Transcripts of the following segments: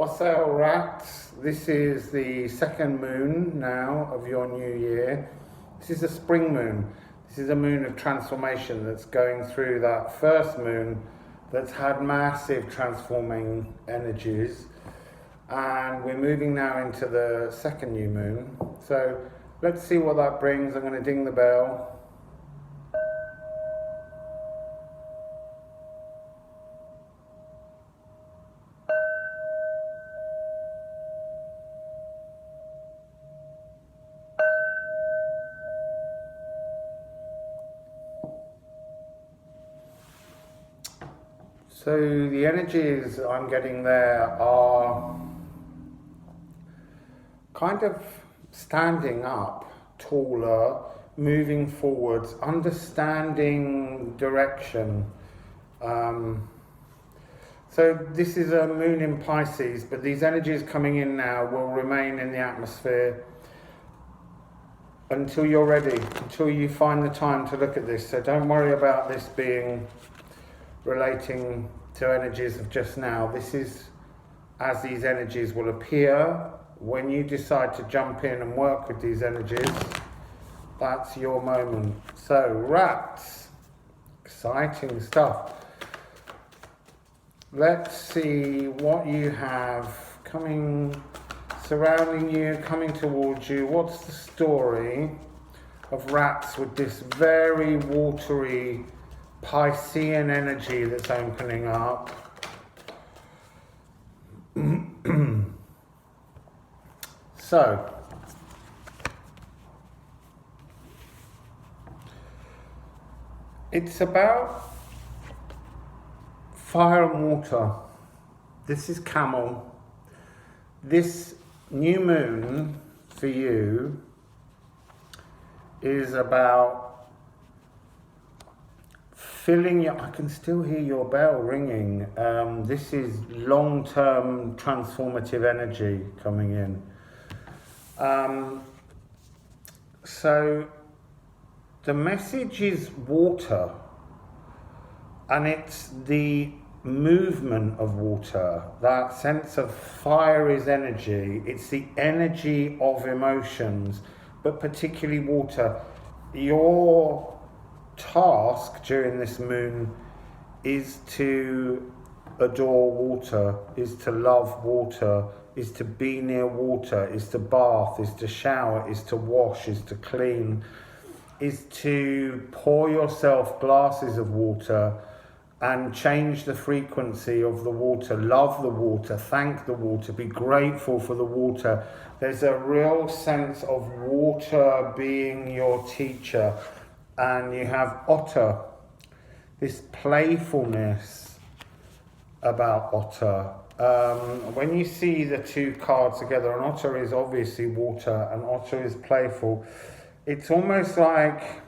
Wassail rats, this is the second moon now of your new year. This is a spring moon. This is a moon of transformation that's going through that first moon that's had massive transforming energies. And we're moving now into the second new moon. So let's see what that brings. I'm going to ding the bell. So the energies I'm getting there are kind of standing up, taller, moving forwards, understanding direction. So this is a moon in Pisces, but these energies coming in now will remain in the atmosphere until you're ready, until you find the time to look at this. So don't worry about this being relating to energies of just now. This is as these energies will appear. When you decide to jump in and work with these energies, that's your moment. So rats, exciting stuff. Let's see what you have coming, surrounding you, coming towards you. What's the story of rats with this very watery Piscean energy that's opening up? So, it's about fire and water. This is Camel. This new moon for you is about filling your, I can still hear your bell ringing. This is long-term transformative energy coming in. So the message is water, and it's the movement of water. That sense of fire is energy. It's the energy of emotions, but particularly water. Your task during this moon is to adore water, is to love water, is to be near water, is to bath, is to shower, is to wash, is to clean, is to pour yourself glasses of water and change the frequency of the water, love the water, thank the water, be grateful for the water. There's a real sense of water being your teacher. And you have Otter, this playfulness about Otter. When you see the two cards together, and Otter is obviously water and Otter is playful, it's almost like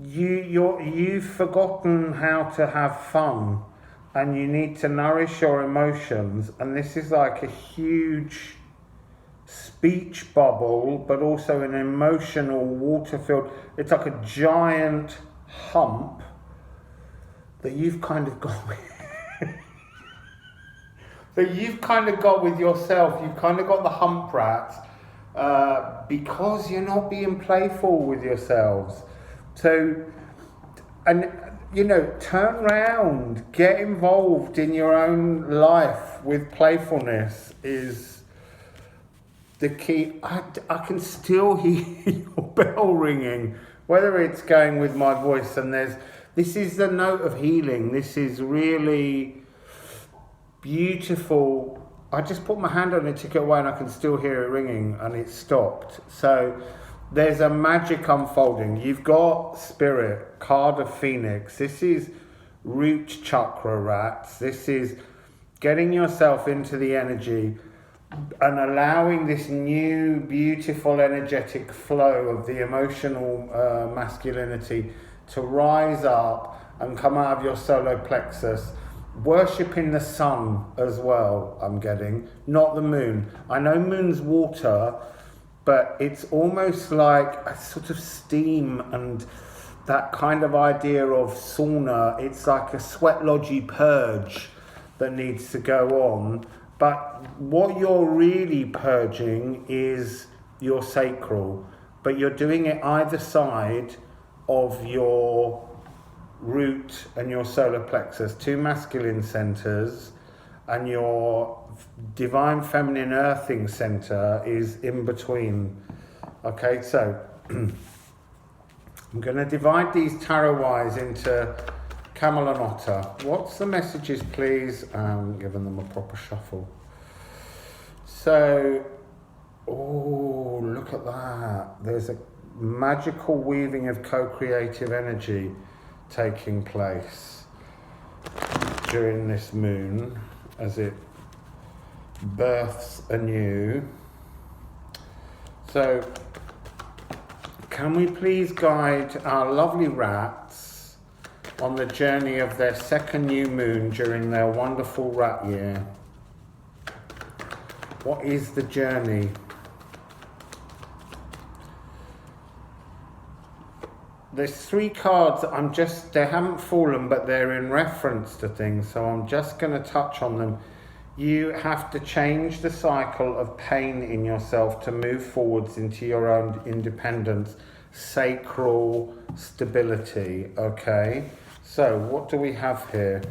you've forgotten how to have fun and you need to nourish your emotions, and this is like a huge speech bubble, but also an emotional water field. It's like a giant hump that you've kind of got with. So you've kind of got with yourself, you've kind of got the hump rats because you're not being playful with yourselves. So, and you know, turn around, get involved in your own life with playfulness is the key. I can still hear your bell ringing, whether it's going with my voice, and this is the note of healing. This is really beautiful. I just put my hand on it, took it away, and I can still hear it ringing, and it stopped. So there's a magic unfolding. You've got Spirit, card of Phoenix. This is root chakra rats. This is getting yourself into the energy and allowing this new beautiful energetic flow of the emotional masculinity to rise up and come out of your solar plexus, worshipping the sun as well. I'm getting, not the moon. I know moon's water, but it's almost like a sort of steam and that kind of idea of sauna. It's like a sweat lodgy purge that needs to go on. But what you're really purging is your sacral, but you're doing it either side of your root and your solar plexus, two masculine centers, and your divine feminine earthing center is in between. Okay, so I'm going to divide these tarot wires into camel and otter. What's the messages, please? Giving them a proper shuffle. So, oh, look at that. There's a magical weaving of co-creative energy taking place during this moon as it births anew. So, can we please guide our lovely rats on the journey of their second new moon during their wonderful rat year? What is the journey? There's three cards that they haven't fallen, but they're in reference to things, so I'm just going to touch on them. You have to change the cycle of pain in yourself to move forwards into your own independence, sacral stability, okay? So, what do we have here?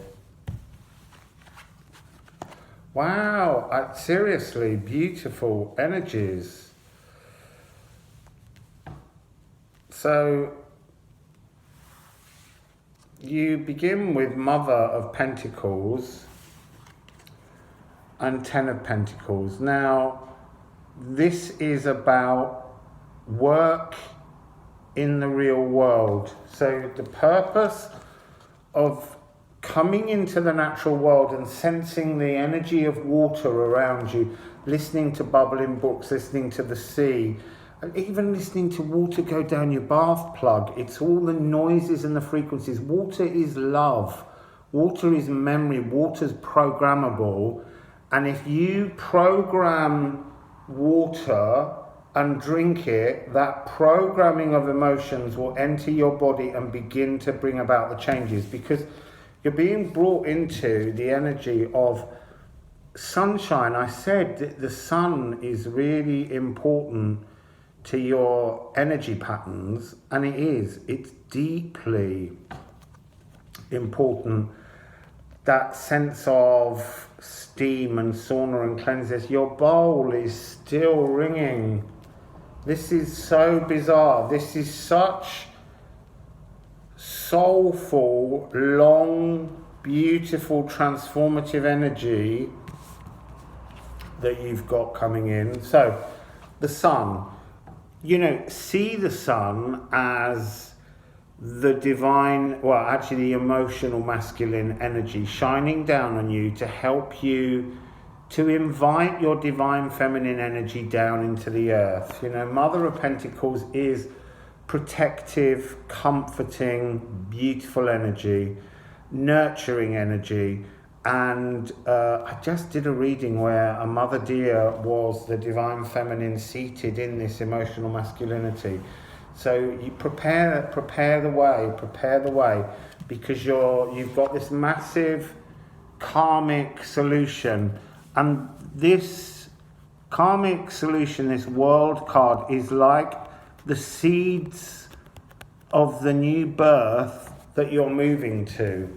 Wow, seriously, beautiful energies. So, you begin with Mother of Pentacles and Ten of Pentacles. Now, this is about work in the real world. So the purpose of coming into the natural world and sensing the energy of water around you, listening to bubbling brooks, listening to the sea, and even listening to water go down your bath plug. It's all the noises and the frequencies. Water is love. Water is memory. Water's programmable. And if you program water and drink it, that programming of emotions will enter your body and begin to bring about the changes, because you're being brought into the energy of sunshine. I said that the sun is really important to your energy patterns, and it's deeply important. That sense of steam and sauna and cleanses, your bowl is still ringing. This is so bizarre. This is such soulful, long, beautiful, transformative energy that you've got coming in. So, the sun. See the sun as the divine, the emotional masculine energy shining down on you to help you to invite your divine feminine energy down into the earth. Mother of Pentacles is protective, comforting, beautiful energy, nurturing energy. And I just did a reading where a Mother Deer was the divine feminine seated in this emotional masculinity. So you prepare the way, because you've got this massive karmic solution, and this karmic solution, this world card, is like the seeds of the new birth that you're moving to.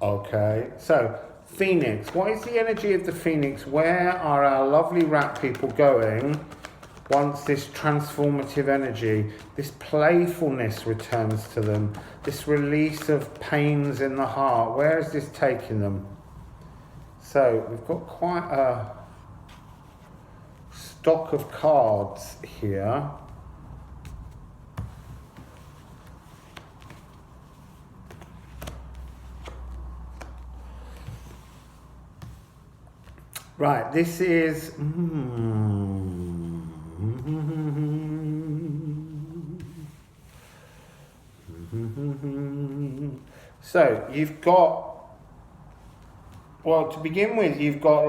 Okay, so Phoenix. What is the energy of the Phoenix? Where are our lovely rat people going once this transformative energy, this playfulness returns to them, this release of pains in the heart? Where is this taking them? So we've got quite a stock of cards here. Right, this is... So, you've got... Well, to begin with, you've got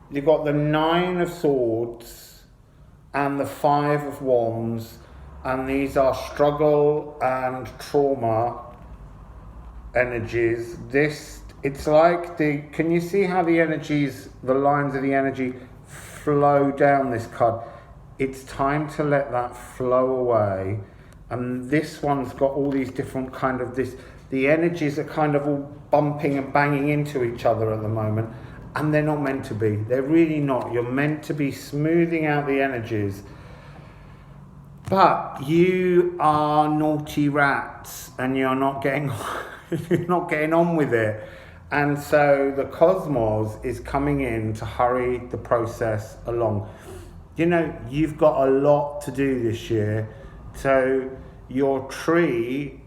the Nine of Swords and the Five of Wands, and these are struggle and trauma energies. This it's like can you see how the lines of the energy flow down this card? It's time to let that flow away. And this one's got all these different the energies are kind of all bumping and banging into each other at the moment. And they're not meant to be. They're really not. You're meant to be smoothing out the energies. But you are naughty rats and you're not getting on with it. And so the cosmos is coming in to hurry the process along. You know, you've got a lot to do this year. So your tree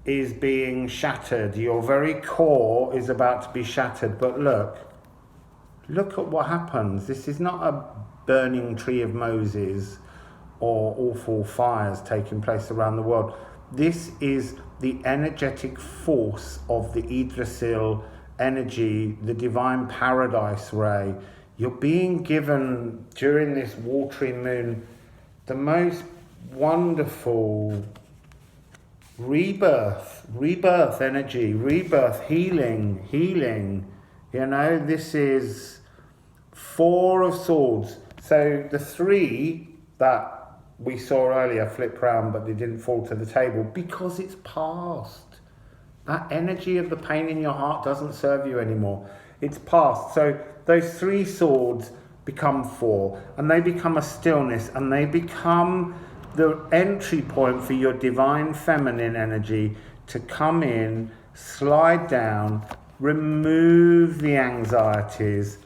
is being shattered. Your very core is about to be shattered. But look at what happens. This is not a burning tree of Moses or awful fires taking place around the world. This is the energetic force of the Yggdrasil energy, the divine paradise ray. You're being given during this watery moon the most wonderful rebirth energy, rebirth, healing. You know, this is 4 of Swords. So the 3 that we saw earlier flip round, but they didn't fall to the table because it's past. That energy of the pain in your heart doesn't serve you anymore. It's past. So those 3 swords become 4, and they become a stillness, and they become the entry point for your divine feminine energy to come in, slide down, remove the anxieties,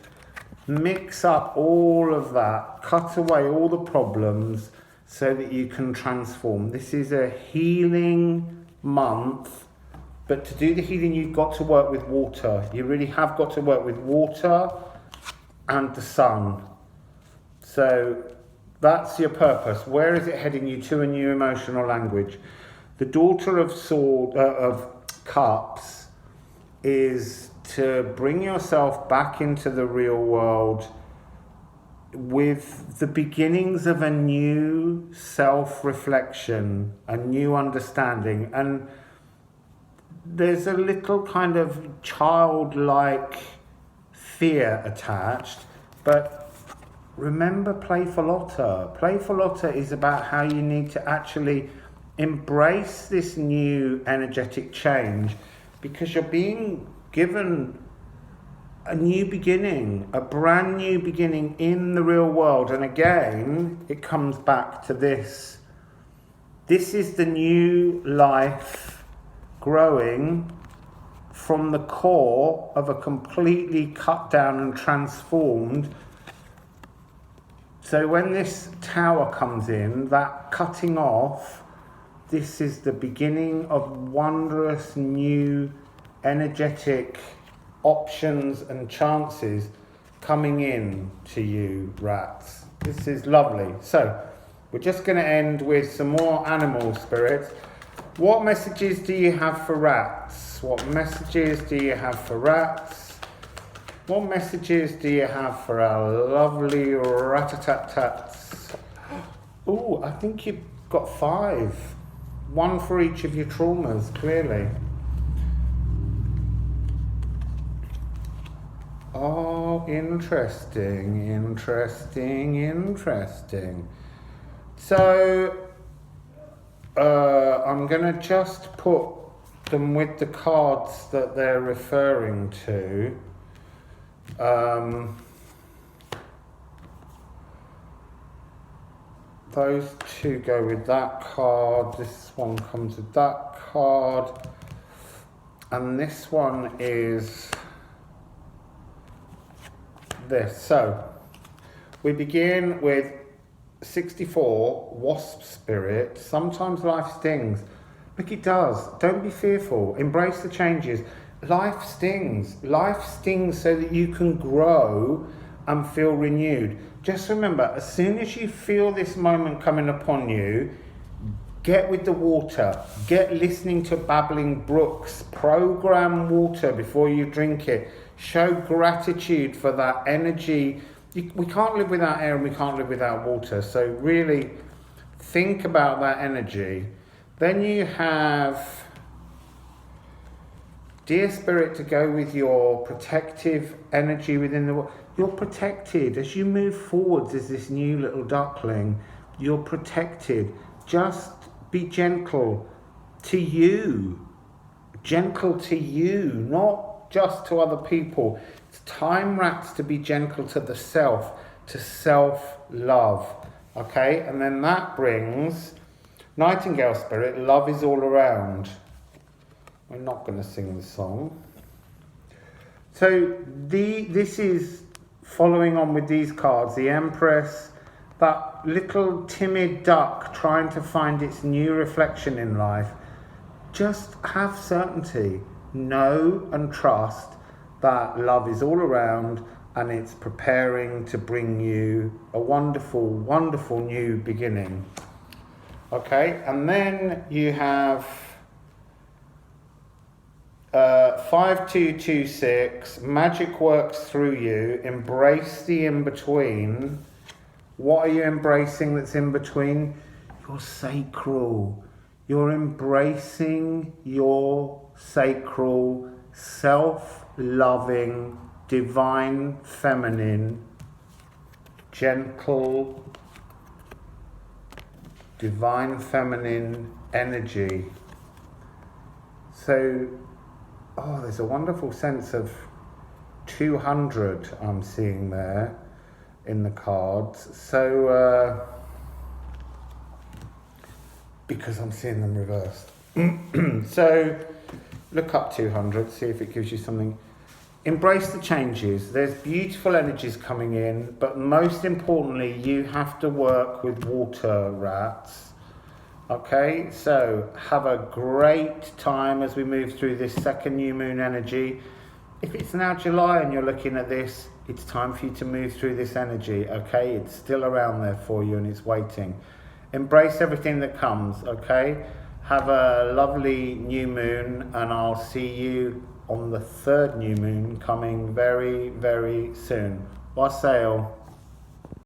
mix up all of that, cut away all the problems so that you can transform. This is a healing month, but to do the healing, you've got to work with water. You really have got to work with water and the sun. So that's your purpose. Where is it heading you to? A new emotional language. The daughter of cups is to bring yourself back into the real world with the beginnings of a new self-reflection, a new understanding. And there's a little kind of childlike fear attached, but remember Playful-Otter. Playful-Otter is about how you need to actually embrace this new energetic change, because you're being given a new beginning, a brand new beginning in the real world. And again, it comes back to this. This is the new life growing from the core of a completely cut down and transformed. So when this tower comes in, that cutting off, this is the beginning of wondrous new energetic options and chances coming in to you, rats. This is lovely. So we're just going to end with some more animal spirits. What messages do you have for rats? What messages do you have for rats? What messages do you have for our lovely rat-a-tat-tats? Oh, I think you've got 5. 1 for each of your traumas, clearly. Oh, interesting. So, I'm going to just put them with the cards that they're referring to. Those 2 go with that card. This one comes with that card. And this one is this. So we begin with 64, wasp spirit. Sometimes life stings. Look, it does. Don't be fearful. Embrace the changes. Life stings. Life stings so that you can grow and feel renewed. Just remember, as soon as you feel this moment coming upon you, get with the water. Get listening to babbling brooks. Program water before you drink it. Show gratitude for that energy. We can't live without air and we can't live without water. So really think about that energy. Then you have Dear Spirit, to go with your protective energy within the world. You're protected as you move forwards as this new little duckling. You're protected. Just be gentle to you. Gentle to you, not just to other people. It's time, rats, to be gentle to the self, to self-love. Okay, and then that brings Nightingale Spirit, love is all around. We're not going to sing the song. So this is following on with these cards, the Empress, that little timid duck trying to find its new reflection in life. Just have certainty, know and trust that love is all around and it's preparing to bring you a wonderful, wonderful new beginning. Okay, and then you have 5226, magic works through you, embrace the in-between. What are you embracing that's in between? Your sacral. You're embracing your sacral, self-loving, divine feminine, gentle, divine feminine energy. So, there's a wonderful sense of 200 I'm seeing there in the cards. So, because I'm seeing them reversed. So, look up 200, see if it gives you something. Embrace the changes. There's beautiful energies coming in, but most importantly, you have to work with water, rats. Okay, so have a great time as we move through this second new moon energy. If it's now July and you're looking at this, it's time for you to move through this energy, okay? It's still around there for you and it's waiting. Embrace everything that comes, okay? Have a lovely new moon and I'll see you on the third new moon coming very, very soon. Wassail.